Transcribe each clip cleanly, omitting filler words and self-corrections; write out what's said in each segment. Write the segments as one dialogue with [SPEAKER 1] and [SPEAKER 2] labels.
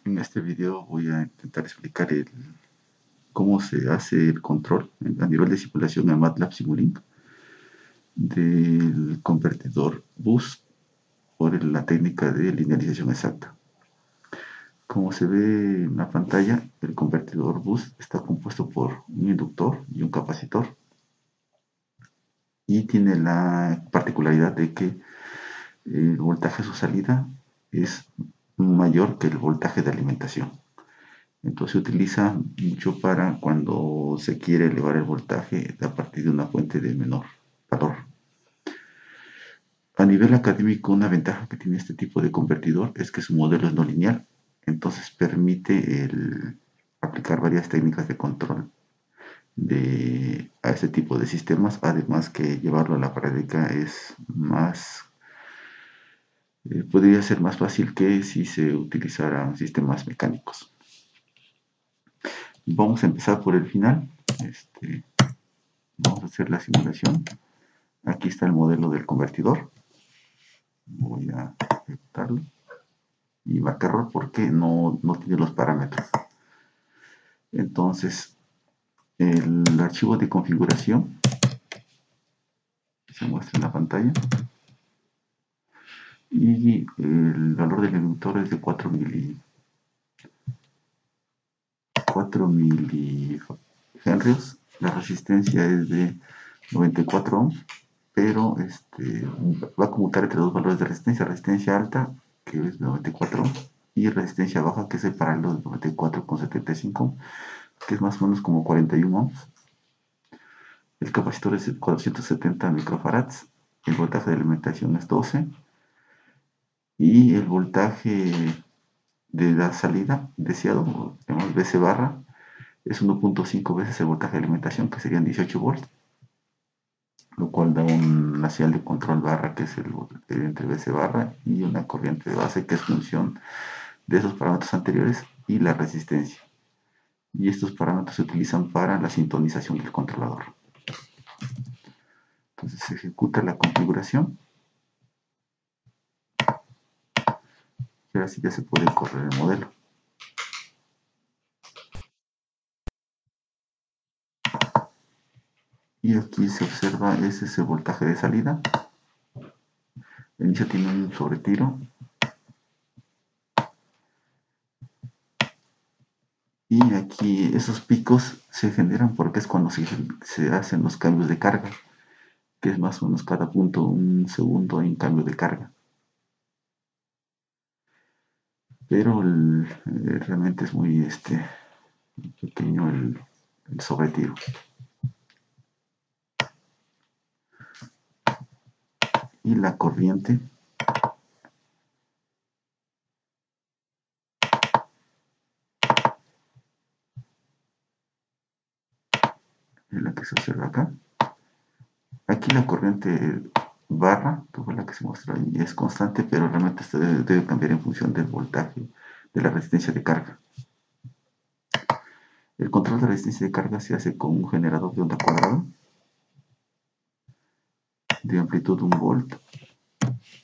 [SPEAKER 1] En este video voy a intentar explicar cómo se hace el control a nivel de simulación en MATLAB Simulink del convertidor boost por la técnica de linealización exacta. Como se ve en la pantalla, el convertidor boost está compuesto por un inductor y un capacitor, y tiene la particularidad de que el voltaje a su salida es mayor que el voltaje de alimentación. Entonces se utiliza mucho para cuando se quiere elevar el voltaje a partir de una fuente de menor valor. A nivel académico, una ventaja que tiene este tipo de convertidor es que su modelo es no lineal, entonces permite aplicar varias técnicas de control a este tipo de sistemas, además que llevarlo a la práctica es podría ser más fácil que si se utilizaran sistemas mecánicos. Vamos a empezar por el final. Vamos a hacer la simulación. Aquí está el modelo del convertidor. Voy a ejecutarlo y marca error porque no tiene los parámetros. Entonces, el archivo de configuración se muestra en la pantalla y el valor del inductor es de 4 milihenrios. La resistencia es de 94 ohms, pero va a conmutar entre dos valores de resistencia alta, que es 94 ohms, y resistencia baja, que es el paralelo de 94,75, que es más o menos como 41 ohms. El capacitor es de 470 microfarads, el voltaje de alimentación es 12, y el voltaje de la salida deseado, llamamos BC barra, es 1.5 veces el voltaje de alimentación, que serían 18 volts, lo cual da una señal de control barra, que es entre BC barra, y una corriente de base, que es función de esos parámetros anteriores y la resistencia. Y estos parámetros se utilizan para la sintonización del controlador. Entonces se ejecuta la configuración. Y ahora sí ya se puede correr el modelo. Y aquí se observa, ese es el voltaje de salida. El inicio tiene un sobretiro. Y aquí esos picos se generan porque es cuando se hacen los cambios de carga, que es más o menos cada punto un segundo en cambio de carga. Pero realmente es muy pequeño el sobretiro. Y la corriente es la que se observa acá. Aquí la corriente barra, que fue la que se mostró ahí, es constante, pero realmente esto debe cambiar en función del voltaje, de la resistencia de carga. El control de resistencia de carga se hace con un generador de onda cuadrada de amplitud 1 volt,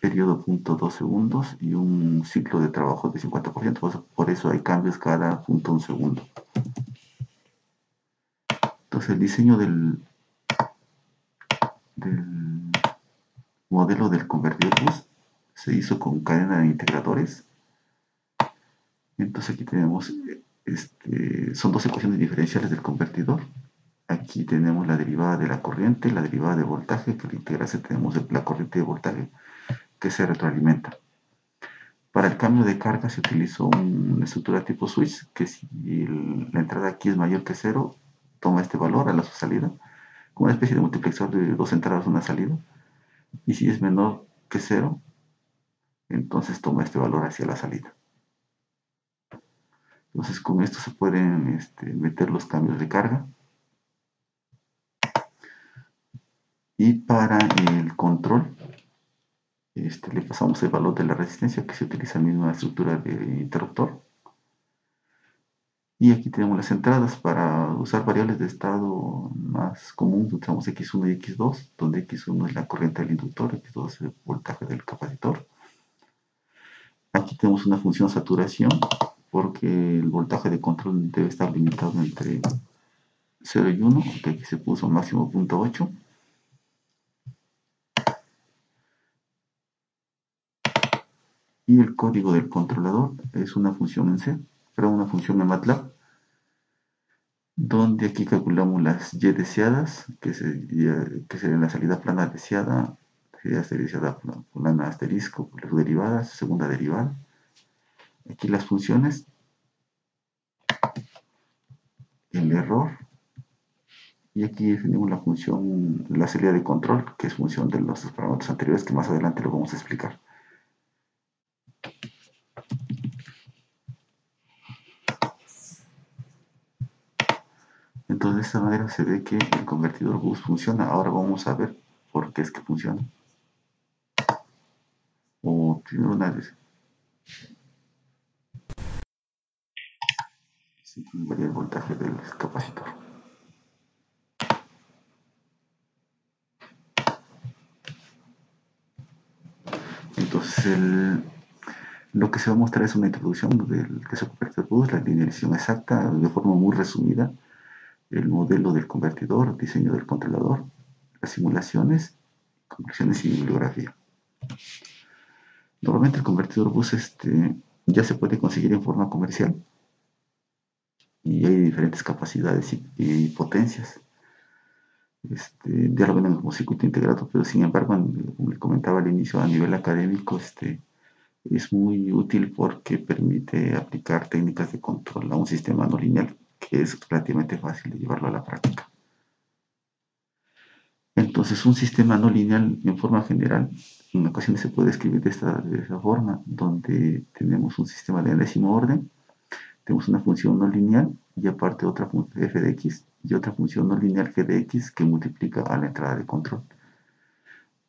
[SPEAKER 1] periodo 0.2 segundos y un ciclo de trabajo de 50%. Por eso hay cambios cada 0.1 segundo. Entonces el diseño del modelo del convertidor boost se hizo con cadena de integradores. Entonces aquí tenemos, son dos ecuaciones diferenciales del convertidor. Aquí tenemos la derivada de la corriente, la derivada de voltaje, que al integrarse tenemos la corriente de voltaje que se retroalimenta. Para el cambio de carga se utilizó una estructura tipo switch, que si la entrada aquí es mayor que 0, toma este valor a la salida, como una especie de multiplexor de dos entradas y una salida, y si es menor que 0, entonces toma este valor hacia la salida. Entonces con esto se pueden meter los cambios de carga. Y para el control le pasamos el valor de la resistencia, que se utiliza en la misma estructura de interruptor. Y aquí tenemos las entradas. Para usar variables de estado más común usamos X1 y X2, donde X1 es la corriente del inductor, X2 es el voltaje del capacitor. Aquí tenemos una función saturación, porque el voltaje de control debe estar limitado entre 0 y 1, que aquí se puso máximo 0.8. Y el código del controlador es una función en C, pero una función en MATLAB, donde aquí calculamos las y deseadas, que sería la salida plana deseada, sería deseada plana asterisco, las derivadas, segunda derivada. Aquí las funciones, el error, y aquí definimos la función, la salida de control, que es función de los parámetros anteriores, que más adelante lo vamos a explicar. Entonces de esta manera se ve que el convertidor bus funciona. Ahora vamos a ver por qué es que funciona. O primero una vez. Sí, varía el voltaje del capacitor. Entonces lo que se va a mostrar es una introducción del que es el convertidor bus, la linealización exacta, de forma muy resumida, el modelo del convertidor, diseño del controlador, las simulaciones, conclusiones y bibliografía. Normalmente el convertidor bus ya se puede conseguir en forma comercial y hay diferentes capacidades y potencias. Ya lo ven como circuito integrado, pero sin embargo, como les comentaba al inicio, a nivel académico, es muy útil porque permite aplicar técnicas de control a un sistema no lineal que es relativamente fácil de llevarlo a la práctica. Entonces, un sistema no lineal en forma general, en ocasiones se puede escribir de esa forma, donde tenemos un sistema de enésimo orden, tenemos una función no lineal y aparte otra función f de x y otra función no lineal g de x que multiplica a la entrada de control,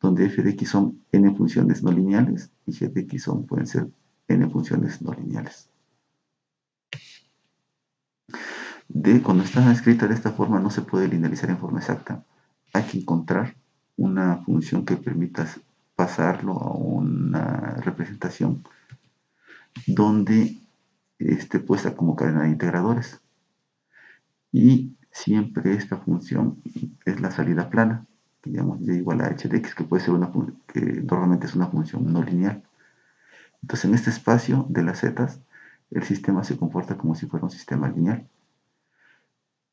[SPEAKER 1] donde f de x son n funciones no lineales y g de x pueden ser n funciones no lineales. Cuando está escrita de esta forma no se puede linealizar en forma exacta. Hay que encontrar una función que permita pasarlo a una representación donde esté puesta como cadena de integradores. Y siempre esta función es la salida plana, que llamamos y igual a h de x, que puede ser que normalmente es una función no lineal. Entonces en este espacio de las zetas, el sistema se comporta como si fuera un sistema lineal.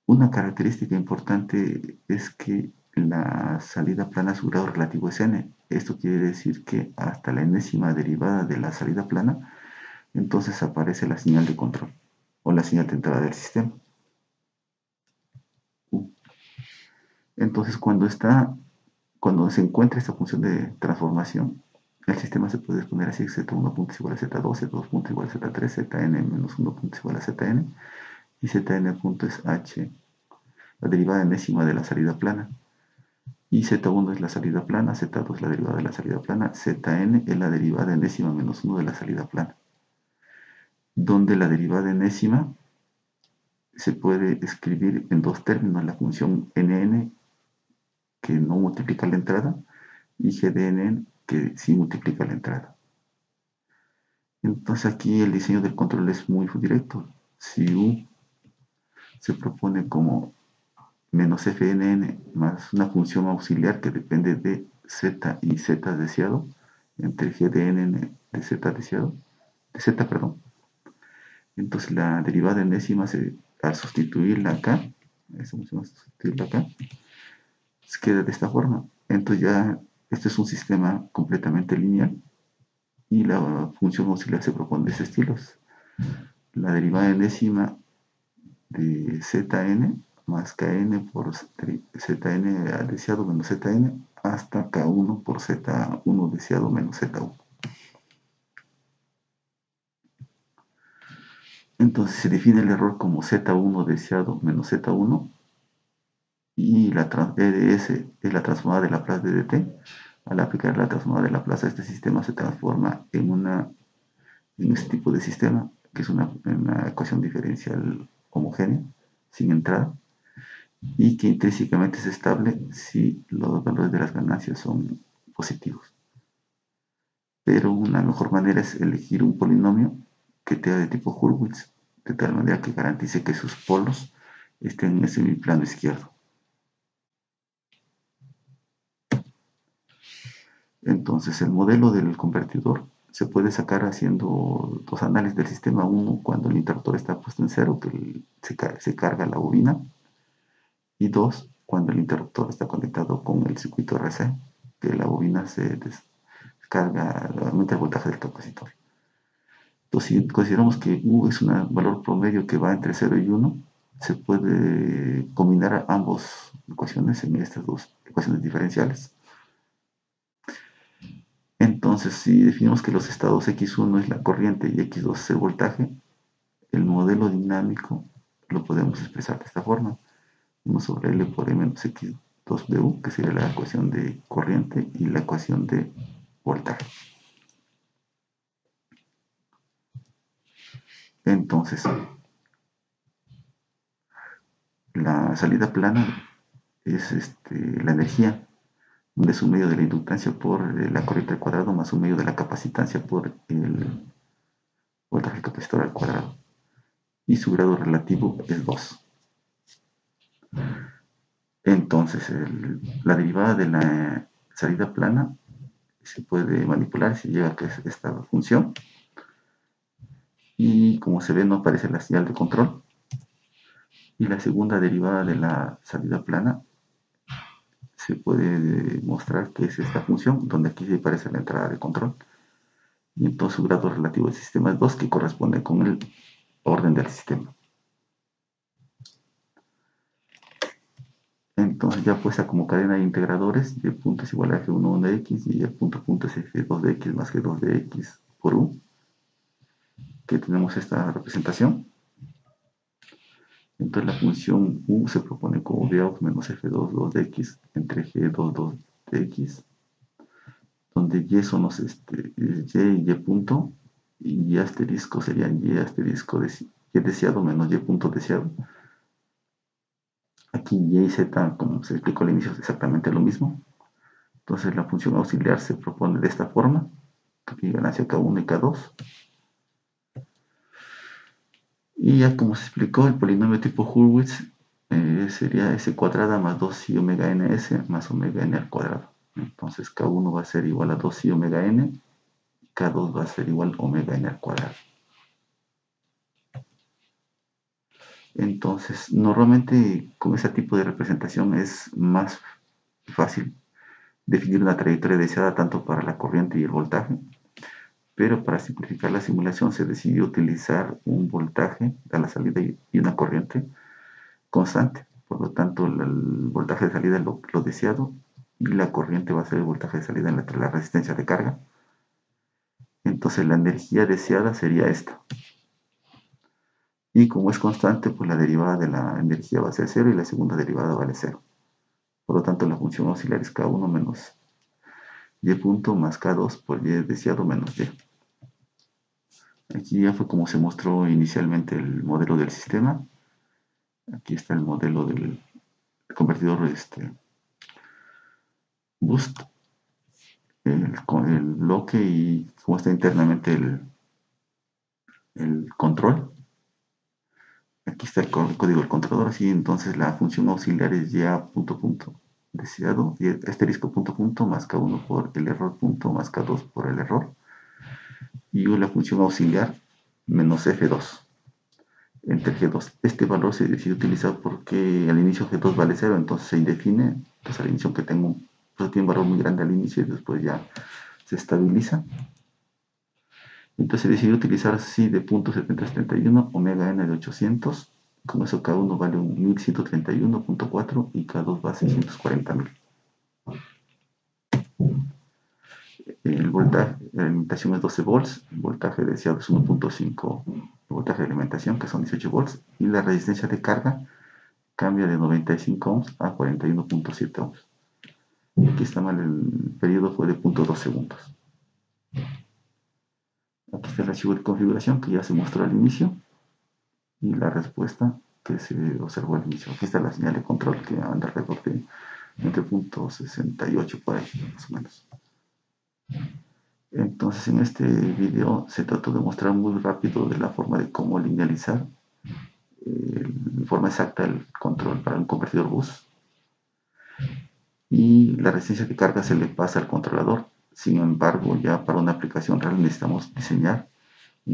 [SPEAKER 1] Una característica importante es que la salida plana su grado relativo es n. Esto quiere decir que hasta la enésima derivada de la salida plana, entonces aparece la señal de control o la señal de entrada del sistema. Entonces cuando se encuentra esta función de transformación, el sistema se puede exponer así: z1 punto igual a z2, z2 punto igual a z3, zn menos 1 punto igual a zn, y zn punto es h, la derivada enésima de la salida plana. Y z1 es la salida plana, z2 es la derivada de la salida plana, zn es la derivada enésima menos 1 de la salida plana. Donde la derivada enésima se puede escribir en dos términos: la función nn, que no multiplica la entrada, y gdn, que sí multiplica la entrada. Entonces aquí el diseño del control es muy directo. Si u se propone como menos fnn más una función auxiliar que depende de z y z deseado, entre gdn de z deseado, de z, perdón. Entonces la derivada enésima, al sustituirla acá, queda de esta forma. Entonces ya este es un sistema completamente lineal y la función auxiliar se propone de ese estilo. La derivada enésima de zn más kn por zn deseado menos zn hasta k1 por z1 deseado menos z1. Entonces se define el error como z1 deseado menos z1 y la EDS es la transformada de Laplace de dt. Al aplicar la transformada de Laplace a este sistema se transforma en este tipo de sistema, que es una ecuación diferencial homogénea, sin entrada, y que intrínsecamente es estable si los valores de las ganancias son positivos. Pero una mejor manera es elegir un polinomio que sea de tipo Hurwitz, de tal manera que garantice que sus polos estén en ese plano izquierdo. Entonces, el modelo del convertidor se puede sacar haciendo dos análisis del sistema. Uno, cuando el interruptor está puesto en cero, que se carga la bobina. Y dos, cuando el interruptor está conectado con el circuito RC, que la bobina se descarga, aumenta el voltaje del capacitor. Entonces, si consideramos que U es un valor promedio que va entre 0 y 1, se puede combinar ambas ecuaciones en estas dos ecuaciones diferenciales. Entonces, si definimos que los estados X1 es la corriente y X2 es el voltaje, el modelo dinámico lo podemos expresar de esta forma. 1 sobre L por E menos X2 de U, que sería la ecuación de corriente y la ecuación de voltaje. Entonces, la salida plana es la energía de su medio de la inductancia por la corriente al cuadrado más un medio de la capacitancia por el voltaje capacitor al cuadrado. Y su grado relativo es 2. Entonces, la derivada de la salida plana se puede manipular si llega a que es esta función. Y como se ve, no aparece la señal de control. Y la segunda derivada de la salida plana se puede demostrar que es esta función, donde aquí se aparece la entrada de control. Y entonces su grado relativo del sistema es 2, que corresponde con el orden del sistema. Entonces ya puesta como cadena de integradores, y el punto es igual a F1 de X y el punto es F2 de X más G2 de X por U, que tenemos esta representación. Entonces la función U se propone como Vout menos F2 2 de X entre G2 2 de X, donde Y son los Y y Y punto, y Y asterisco serían Y asterisco de Y deseado menos Y punto deseado. Aquí Y y Z, como se explicó al inicio, es exactamente lo mismo. Entonces la función auxiliar se propone de esta forma, aquí ganancia K1 y K2. Y ya como se explicó, el polinomio tipo Hurwitz sería S cuadrada más 2i omega ns más omega n al cuadrado. Entonces K1 va a ser igual a 2i omega n, K2 va a ser igual a omega n al cuadrado. Entonces, normalmente con ese tipo de representación es más fácil definir una trayectoria deseada tanto para la corriente y el voltaje, pero para simplificar la simulación se decidió utilizar un voltaje a la salida y una corriente constante. Por lo tanto, el voltaje de salida es lo deseado y la corriente va a ser el voltaje de salida entre la resistencia de carga. Entonces la energía deseada sería esta. Y como es constante, pues la derivada de la energía va a ser 0 y la segunda derivada vale 0. Por lo tanto, la función auxiliar es K1 menos Y punto más K2 por Y deseado menos Y. Aquí ya fue como se mostró inicialmente el modelo del sistema. Aquí está el modelo del convertidor boost, el bloque y cómo está internamente el control. Aquí está el código del controlador, así entonces la función auxiliar es ya punto punto deseado, y asterisco punto punto más K1 por el error punto más K2 por el error, y la función auxiliar menos F2 entre G2. Este valor se decide utilizar porque al inicio G2 vale 0, entonces se indefine, entonces al inicio que tengo, pues tiene un valor muy grande al inicio y después ya se estabiliza. Entonces se decidió utilizar así de .731 omega n de 800. Con eso K1 vale un 1131.4 y K2 va a 640.000. El voltaje, la alimentación es 12 volts, el voltaje deseado es 1.5, el voltaje de alimentación que son 18 volts, y la resistencia de carga cambia de 95 ohms a 41.7 ohms. Aquí está mal, el periodo fue de 0.2 segundos. Aquí está el archivo de configuración que ya se mostró al inicio y la respuesta que se observó al inicio. Aquí está la señal de control que anda alrededor de entre .68 por ahí, más o menos. Entonces en este video se trató de mostrar muy rápido de la forma de cómo linealizar de forma exacta el control para un convertidor bus, y la resistencia de carga se le pasa al controlador. Sin embargo, ya para una aplicación real necesitamos diseñar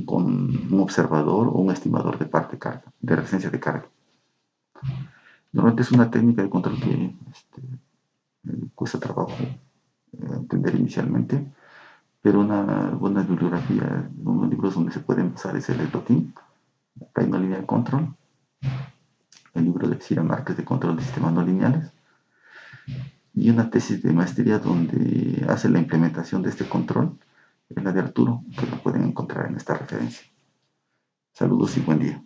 [SPEAKER 1] con un observador o un estimador de parte de carga, de resistencia de carga. Normalmente es una técnica de control que cuesta trabajo entender inicialmente, pero una buena bibliografía, unos libros donde se pueden usar es el Electroteam, Reino Lineal Control, el libro de Cira Márquez de Control de Sistemas No Lineales, y una tesis de maestría donde hace la implementación de este control, es la de Arturo, que lo pueden encontrar en esta referencia. Saludos y buen día.